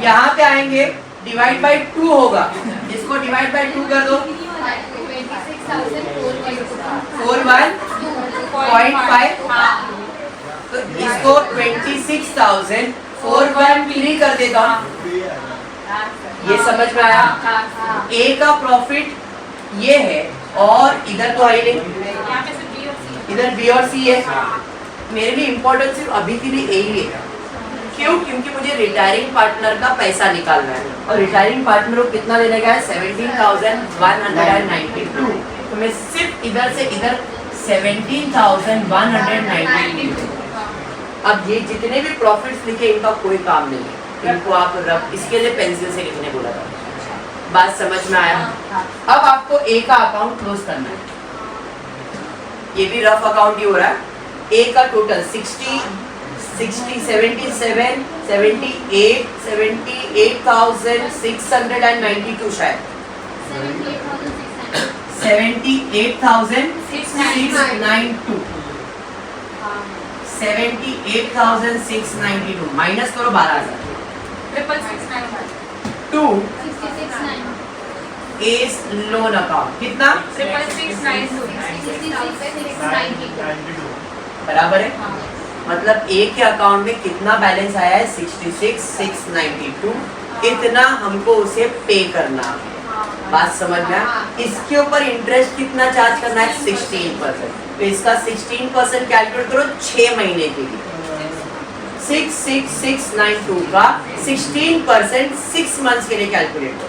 यहाँ पे आएंगे डिवाइड बाय 2 होगा, इसको डिवाइड बाय 2 कर दो, 41.5, तो इसको 26,413 कर देता हूँ। ये समझ में आया? ए का प्रॉफिट ये है और इधर तो है ही नहीं, यहाँ पे सिर्फ B और C है। इधर बी और सी है। मेरे लिए इम्पोर्टेंट सिर्फ अभी के लिए यही है। क्यों? क्योंकि मुझे रिटायरिंग पार्टनर का पैसा निकालना है और रिटायरिंग पार्टनर को कितना देने का है? 17,192। तो मैं सिर्फ इधर से इधर 17,192। अब ये जितने भी प्रॉफिट्स लिखे इनका कोई काम नहीं है, इनको आप रफ इसके लिए पेंसिल से लिखने बोला था। बात समझ में आया? अब आपको ए का अकाउंट क्लोज करना है। ये भी रफ अकाउंट ही हो रहा है। ए का टोटल 60, 77, 78, 78,692 शायद 78,692 78,692 माइनस करो 12,000। 2 is loan account कितना? 66,692 बराबर है। मतलब ए के अकाउंट में कितना बैलेंस आया है? 66,692। इतना हमको उसे पे करना है। बात समझ में आया? इसके ऊपर इंटरेस्ट कितना चार्ज करना है? 16%। तो इसका 16% कैलकुलेट करो 6 महीने के लिए। 66,692 का 16% 6 मंथ्स के लिए कैलकुलेट करो।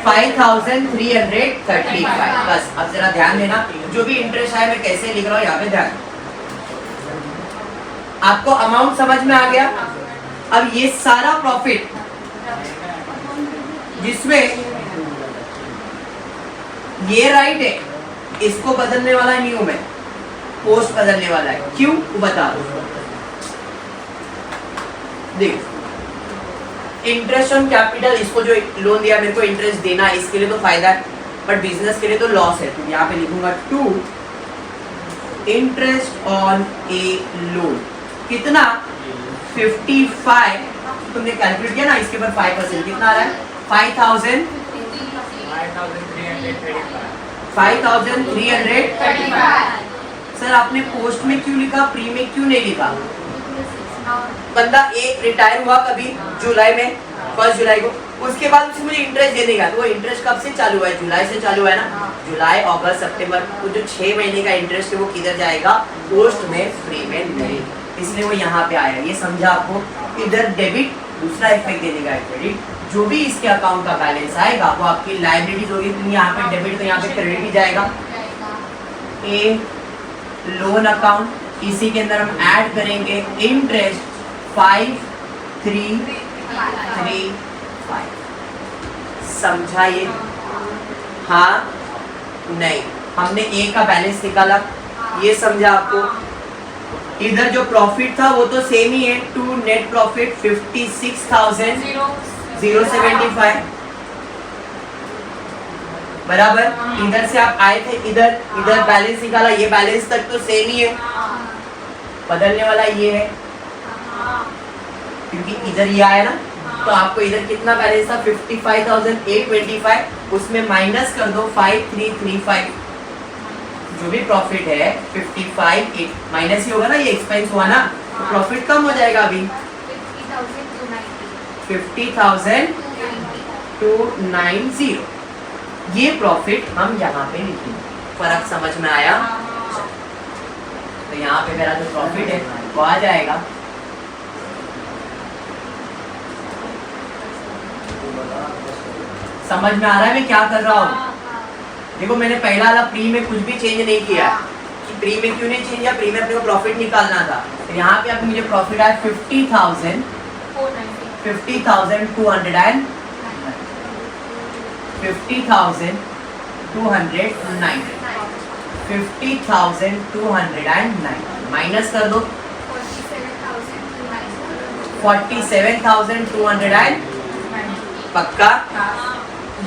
5,335। बस अब जरा ध्यान देना, जो भी इंटरेस्ट आए मैं कैसे लिख रहा हूँ यहाँ पे ध्यान। आपको अमाउंट समझ में आ गया? अब ये सारा प्रॉफिट जिसमें ये राइट है, इसको बदलने वाला न्यू में पोस्ट बदलने वाला है। क्यों? बता दो। देख, इंटरेस्ट ऑन कैपिटल, इसको जो लोन दिया मेरे को इंटरेस्ट देना है, इसके लिए तो फायदा है, बट बिजनेस के लिए तो लॉस है। तो यहाँ पे लिखूंगा 2 इंटरेस्ट ऑन ए लोन कितना? 55। तुमने कैलकुलेट किया ना, इसके ऊपर 5% कितना आ रहा है? 5,335। सर आपने पोस्ट में क्यों लिखा, प्री में क्यों नहीं लिखा? बंदा एक रिटायर हुआ कभी जुलाई में, 1 जुलाई को, उसके बाद उसे मुझे इंटरेस्ट देने का, तो वो इंटरेस्ट कब से चालू हुआ है? जुलाई से चालू हुआ है ना। जुलाई, अगस्त, सितंबर, तो जो 6 महीने का इंटरेस्ट है वो किधर जाएगा? पोस्ट में, फ्री में नहीं। इसलिए वो यहाँ पे आया। ये समझा आपको? इधर डेबिट, दूसरा इफेक्ट देने का क्रेडिट। जो भी इसके अकाउंट का बैलेंस आएगा वो आपकी लायबिलिटीज होगी। तो यहाँ पे डेबिट, तो यहाँ पे क्रेडिट ही जाएगा। ए लोन अकाउंट, इसी के अंदर हम ऐड करेंगे इंटरेस्ट 5,335। समझा ये? हाँ नहीं? हमने ए का बैलेंस निकाला, ये समझा आपको? इधर जो प्रॉफिट था वो तो सेम ही है। 2 नेट प्रॉफिट 56,075 बराबर। इधर से आप आए थे, इधर बैलेंस निकाला, ये बैलेंस तक तो सेम ही है, बदलने वाला ये है क्योंकि इधर ये आया ना। तो आपको इधर कितना बैलेंस था? 55,825, उसमें माइनस कर दो 5,335। जो भी प्रॉफिट है 55 माइनस ही होगा ना, ये एक्सपेंस हुआ ना, तो प्रॉफिट कम हो जाएगा अभी 50,290। ये प्रॉफिट हम यहाँ पे लिखेंगे। फर्क समझ में आया? तो यहाँ पे मेरा जो प्रॉफिट है वो आ जाएगा समझ में आ रहा है मैं क्या कर रहा हूँ? देखो मैंने पहला वाला प्री में कुछ भी चेंज नहीं किया कि प्री में क्यों नहीं चेंज किया, प्री में अपने को प्रॉफिट निकालना था। तो यहाँ पे अब मुझे प्रॉफिट आया 50,290 50,290 209 50,209 माइनस कर दो 47,209 पक्का।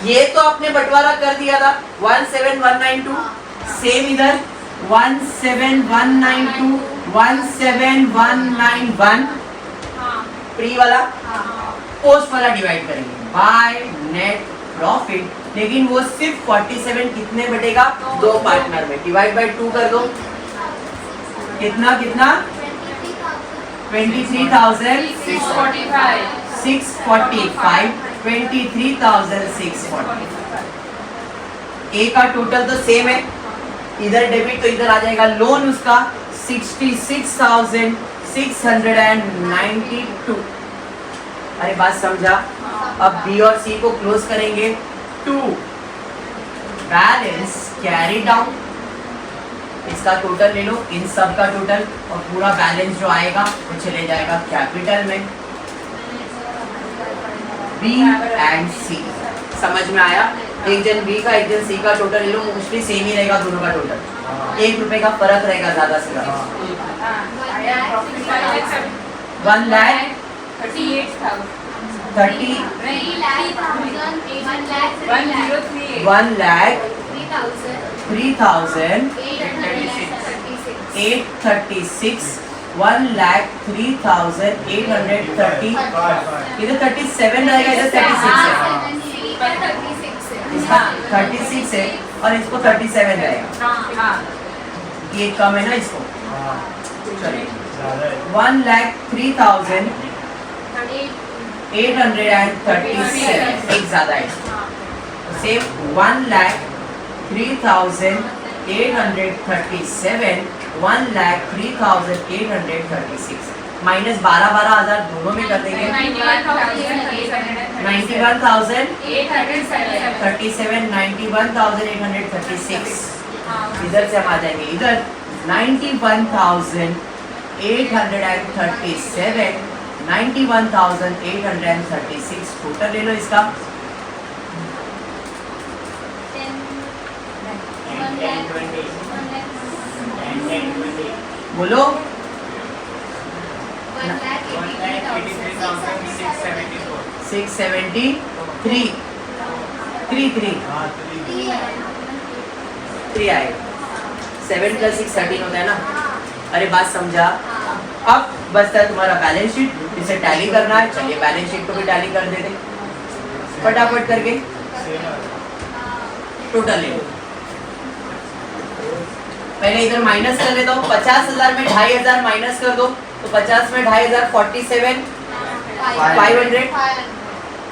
ये तो आपने बंटवारा कर दिया था 17192 सेम इधर 17192 17191 प्री वाला पोस्ट वाला डिवाइड करेंगे बाय नेट प्रॉफिट, लेकिन वो सिर्फ 47 कितने बटेगा दो पार्टनर में डिवाइड बाय 2 कर दो कितना 23,645 23,645 ए का टोटल तो सेम है, इधर डेबिट तो इधर आ जाएगा, लोन उसका 66,692। अरे बात समझा। अब बी और सी को क्लोज करेंगे 2 बैलेंस कैरी डाउन, इसका टोटल ले लो, इन सब का टोटल, और पूरा बैलेंस जो आएगा वो चले जाएगा कैपिटल में। बी एंड सी समझ में आया। एक जन बी का एक जन सी का टोटल ले लो, मोस्टली सेम ही रहेगा दोनों का टोटल, 1 रुपए का फर्क रहेगा ज्यादा से ज्यादा। 1,03,836 1,03,830 इधर 37 रहेगा, इधर 36 है, इसका 36 है और इसको 37 रहेगा, ये कम है ना इसको। चलिए 1,03,837 एक ज्यादा है, सेम 1,03,837 1,03,836 माइनस 12,000 दोनों में कर देंगे 91,837 91,836 इधर से हम आ जाएंगे इधर 91,837 91,836 टोटल ले लो इसका। बोलो 673 3 आएगा, 7 + 6 13 होता है ना। अरे बात समझा। अब बचता है तुम्हारा बैलेंस शीट, इसे टैली करना है। चलिए बैलेंस शीट को भी टैली कर देते फटाफट करके, टोटल ले लो। पहले इधर माइनस कर लेता हूँ, 50,000 में 2,500 माइनस कर दो तो 50 में 2,500 47,500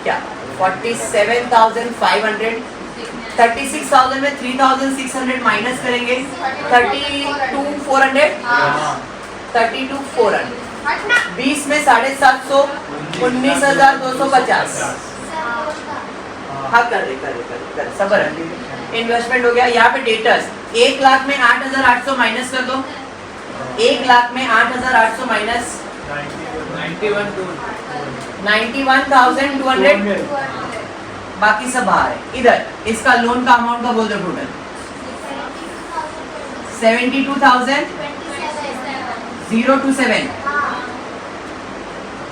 क्या 47,500 36,000 में 3,600 माइनस करेंगे 32,400 32,400 20 में 750 19,250 हाँ कर दे सबर इन्वेस्टमेंट हो गया। यहाँ पे डेटर्स 1 लाख में 8,800 माइनस कर दो, 1 लाख में 8,800 माइनस 91,200 बाकी सब बाहर है। इधर इसका लोन का अमाउंट का बोल दो टोटल 72,027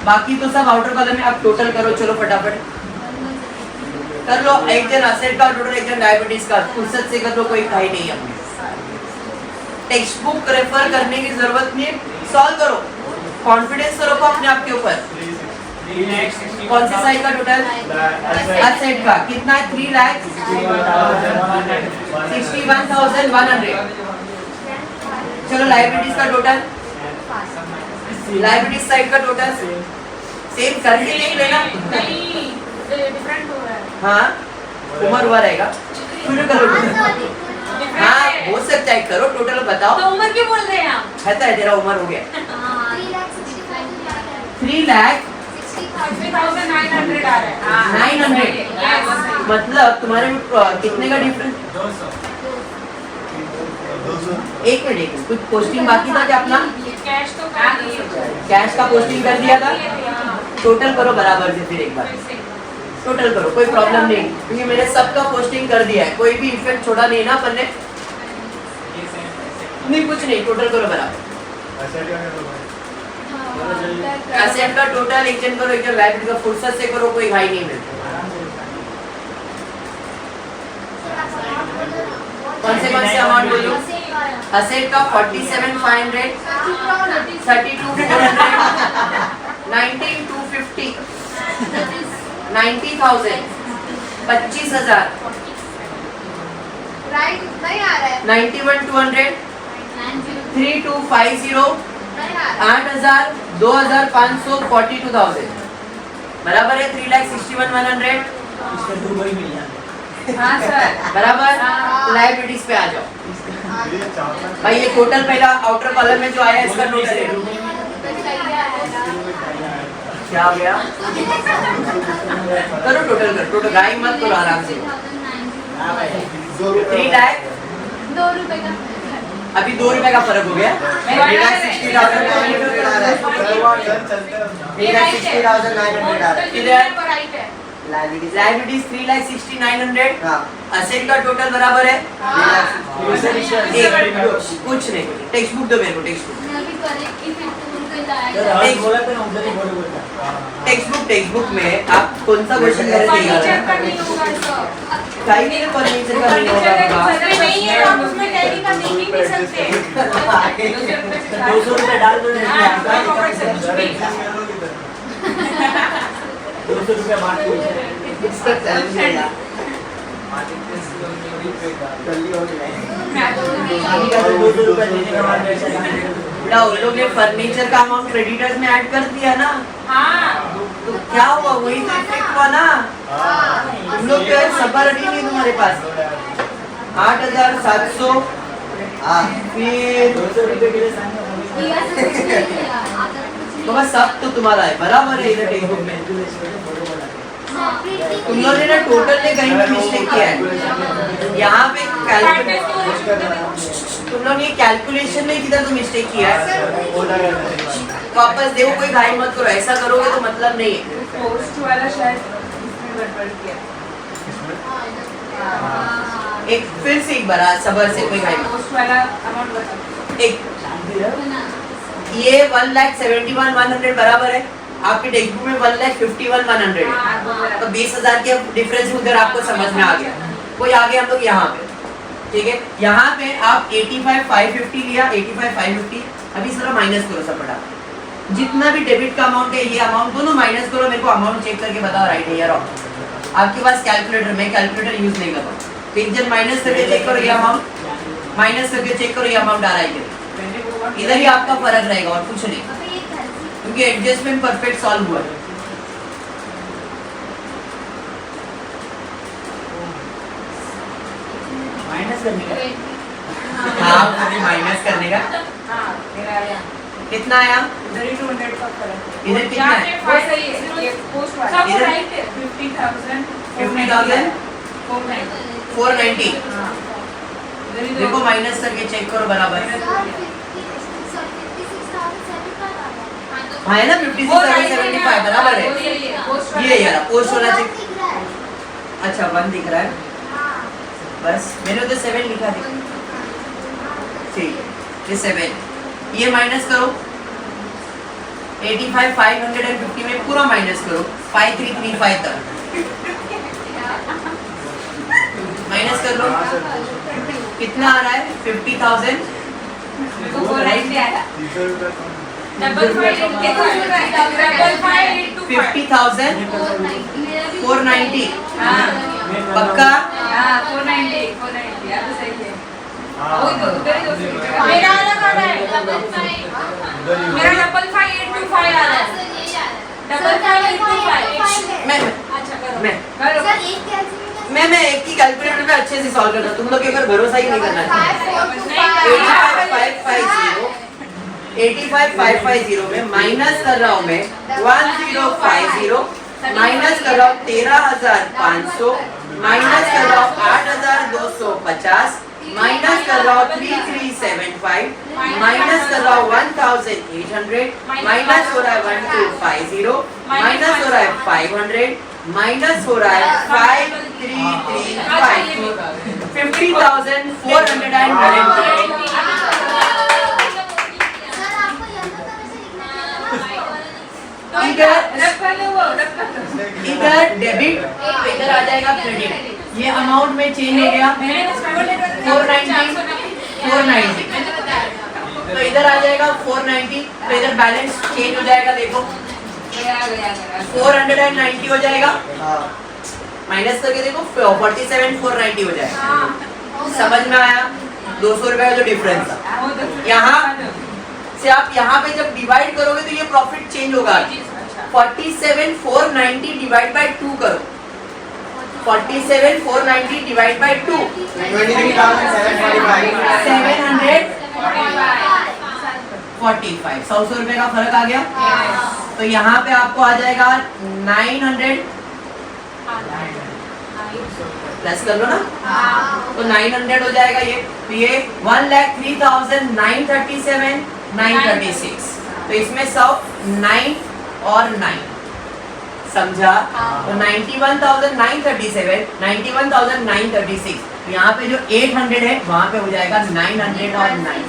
बाकी तो सब आउटर कॉलम में। अब टोटल करो, चलो फटाफट कर लो। एक जन असेट का टोटल, एक जन लायबिलिटीज का, फुर्सत से कर लो, कोई कहीं नहीं है। टेक्स्ट बुक रेफर करने की जरूरत नहीं है, सॉल्व करो, कॉन्फिडेंस करो अपने आप के ऊपर। कौन सी साइड का टोटल असेट का कितना है 3,61,100। चलो लायबिलिटीज का टोटल, लायबिलिटीज साइड का टोटल सेम करके देख लेना। डिफरेंट हो रहा है। हाँ उम्र हुआ रहेगा, शुरू करो टोटल। हाँ हो सकता है, करो टोटल बताओ। तो उम्र क्यों बोल रहे हैं आप? है तेरा उम्र हो गया 3,60,900 आ रहा है। 900 मतलब तुम्हारे कितने का डिफरेंस? 200 एक मिनट कुछ पोस्टिंग बाकी था क्या अपना? कैश तो कर दिए। कैश का पोस्टिंग कर दिया था, टोटल करो बराबर से फिर एक बार टोटल करो, कोई प्रॉब्लम नहीं, क्योंकि मैंने सबका पोस्टिंग कर दिया है, कोई भी इफेक्ट छोड़ा नहीं ना अपन ने। नहीं कुछ नहीं, टोटल करो बराबर। एसेट का टोटल एक जन करो, एक जन लाइबिलिटी का फुर्सत से करो, कोई घाई नहीं मिलती। कौन से अमाउंट बोलो? एसेट का 47,500, 32,400, 19,250, 90,000, 25,000, राइट नहीं आ रहा है 91,200, 3,250, नहीं आ रहा 8,000, 2,500, 42,000 बराबर है 3,61,100 इसका दुबई मिल जाए। हाँ सर बराबर। हाँ। लायबिलिटीज पे आ जाओ भाई, ये टोटल पहला आउटर कॉलम में जो आया है इसका नोट करो। क्या आ गया? करो टोटल कर, टोटल गाई मत करो, आराम से। 3 लाख, 2 रुपए का अभी 2 रुपए का फर्क हो गया। 3,60,900 आ रहा है। लायबिलिटीज 3,60,900। एसेट का टोटल बराबर है कुछ नहीं, टेक्स्ट बुक दो मेरे को, टेक्स्ट बुक, मैं भी करेक्ट इफेक्ट उनको लाया आज बोला था ना उधर ही बोलता। टेक्स्ट बुक में आप कौन सा क्वेश्चन कर रहे फर्नीचर थे? का नहीं होगा सर, काई नहीं फर्नीचर का नहीं फर्नीचर का होगा। कुछ नहीं है, हम उसमें टैली का नहीं भी सकते। 200 रुपए डाल दो। हाँ, पकड़ सकते। 200 रुपए बांट दो। इसका चैलेंज मिला। मैं तो नहीं 200 रुपए देने का बाद पैसा बेटा उन लोग ने फर्नीचर का अमाउंट क्रेडिटर्स में ऐड कर दिया ना, हाँ तो क्या हुआ? वही तो इफेक्ट हुआ ना। तुम लोग के सबर अभी नहीं तुम्हारे पास। 8,700, फिर 200 रुपए के लिए साइन किया तो कुछ नहीं किया आधा कुछ तो बस सब तो तुम्हारा है, बराबर है इधर टेक्स्ट बुक में। तुम लोग ने ना टोटल में कहीं पे मिस्टेक किया है। यहाँ पे तुम लोग ने कैलकुलेशन में किधर तो मिस्टेक किया है। वापस देखो, कोई घाई मत करो, ऐसा करोगे तो मतलब नहीं है। पोस्ट वाला शायद इसमें गड़बड़ किया। एक फिर से एक बार सबर से, कोई घाई मत। पोस्ट वाला अमाउंट बता। एक ये 1,71,100 बराबर है, आपके टेक्स्ट बुक में 1,51,100 है, तो 20,000 के डिफरेंस उधर आपको समझ में आ गया। कोई आगे हम लोग यहाँ पे, ठीक है, यहाँ पे आप 85,550 लिया, 85,550। अभी सारा माइनस करो सब बड़ा, जितना भी डेबिट का अमाउंट है ये अमाउंट दोनों माइनस करो, मेरे को अमाउंट चेक करके बताओ राइट है या रॉन्ग। आपके पास कैलकुलेटर, मैं कैलकुलेटर यूज नहीं करता, तो एक जन माइनस करके चेक करो ये अमाउंट, माइनस करके चेक करो ये अमाउंट आ रहा है इधर, इधर ही आपका फर्क रहेगा और कुछ नहीं, क्योंकि एडजस्टमेंट परफेक्ट सॉल्व हुआ है। माइनस करने का। हाँ माइनस करने का हाँ मेरा आया। कितना आया? इधर ही 200 का फर्क है। इधर कितना है? वो सही है, ये पोस्ट वाला। सब इधर- राइट है। 50,000 50,000 490। हाँ इधर ही देखो माइनस करके चेक करो बराबर है। हाँ है ना 56,75 बराबर है। ये यार पोस्ट वाला चेक, अच्छा 1 दिख रहा है, बस मैंने तो 7 लिखा था, ठीक ये 7, ये माइनस करो 85,550 में पूरा माइनस करो 5,335 तक माइनस कर लो, कितना आ रहा है? 50,000 तो वो राइट है आया। 50,000 490 हाँ पक्का? हाँ 490 यार तो सही है। वो तो उधर ही 200 रुपए का। मेरा अलग आ रहा है। मेरा 55,825 आ रहा है। 55,825। मैं अच्छा करो मैं करो। मैं एक ही कैलकुलेटर में अच्छे से सॉल्व करता हूँ, तुम लोग एक बार भरोसा ही नहीं करना चाहिए। 85,550 में माइनस कर रहा हूँ मैं 1050, माइनस कर रहा हूँ 13,500, माइनस कर रहा हूँ 8,250, माइनस कर रहा हूँ 3,375, माइनस कर रहा हूँ 1,800, माइनस हो रहा है 1,250, माइनस हो रहा है 500, माइनस हो रहा है 5335 50,490 सर आपको यहाँ पर कैसे लिखना है इधर डेबिट इधर आ जाएगा क्रेडिट, ये अमाउंट में चेंज हो गया 490 तो इधर आ जाएगा 490 तो इधर बैलेंस चेंज हो जाएगा, देखो 490 हो जाएगा माइनस करके देखो 47,490 हो जाएगा। समझ में आया? 200 रुपए का जो डिफरेंस था यहाँ से आप यहाँ पे जब डिवाइड करोगे तो ये प्रॉफिट चेंज होगा। 47,490 डिवाइड बाय 2 करो, 47,490 डिवाइड बाय 2 745 100 रुपए का फर्क आ गया। तो यहाँ पे आपको आ जाएगा 900 प्लस कर लो ना, तो 900 हो जाएगा ये। तो ये 1,03,937,936 तो इसमें सब 9 और 9 समझा। तो 91,937 91,936 यहाँ पे जो 800 है वहाँ पे हो जाएगा 900 और 9।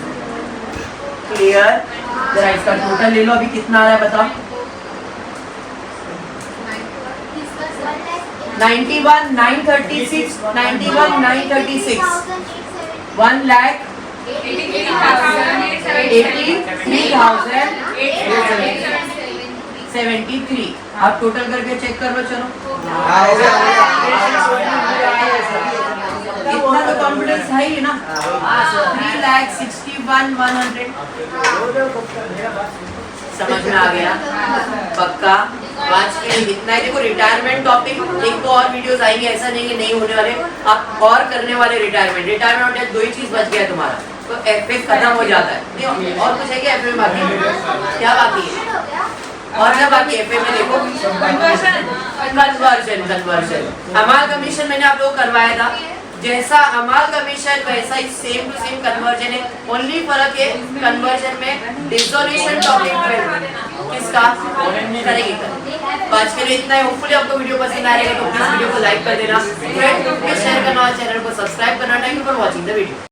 क्लियर? जरा इसका टोटल ले लो, अभी कितना आ रहा है बताओ। 91,936 91,936 1,83,073 आप टोटल करके चेक कर लो। चलो इतना तो कॉन्फिडेंस है ही ना। 3,61,100 समझ में आ गया? पक्का? आज के लिए इतना ही। देखो रिटायरमेंट टॉपिक एक तो और वीडियोस आएंगे, ऐसा नहीं कि नहीं होने वाले, आप और करने वाले। रिटायरमेंट दो ही चीज बच गया तुम्हारा, तो एफए खत्म हो जाता है। नहीं और कुछ है क्या एफए में बाकी? क्या बाकी है और क्या बाकी एफए में? देखो कन्वर्शन अमाल कमीशन मैंने आप लोग करवाया था। जैसा अमाल कमीशन वैसा ही सेम टू सेम कन्वर्जन है। ओनली फर्क है कन्वर्जन में डिसोल्यूशन टॉपिक पे किसका करेगी। आज के लिए इतना ही। होपफुली आपको वीडियो पसंद आएगा तो प्लीज वीडियो को लाइक कर देना, फ्रेंड ग्रुप में शेयर करना और चैनल को सब्सक्राइब करना। Thank you for watching the video.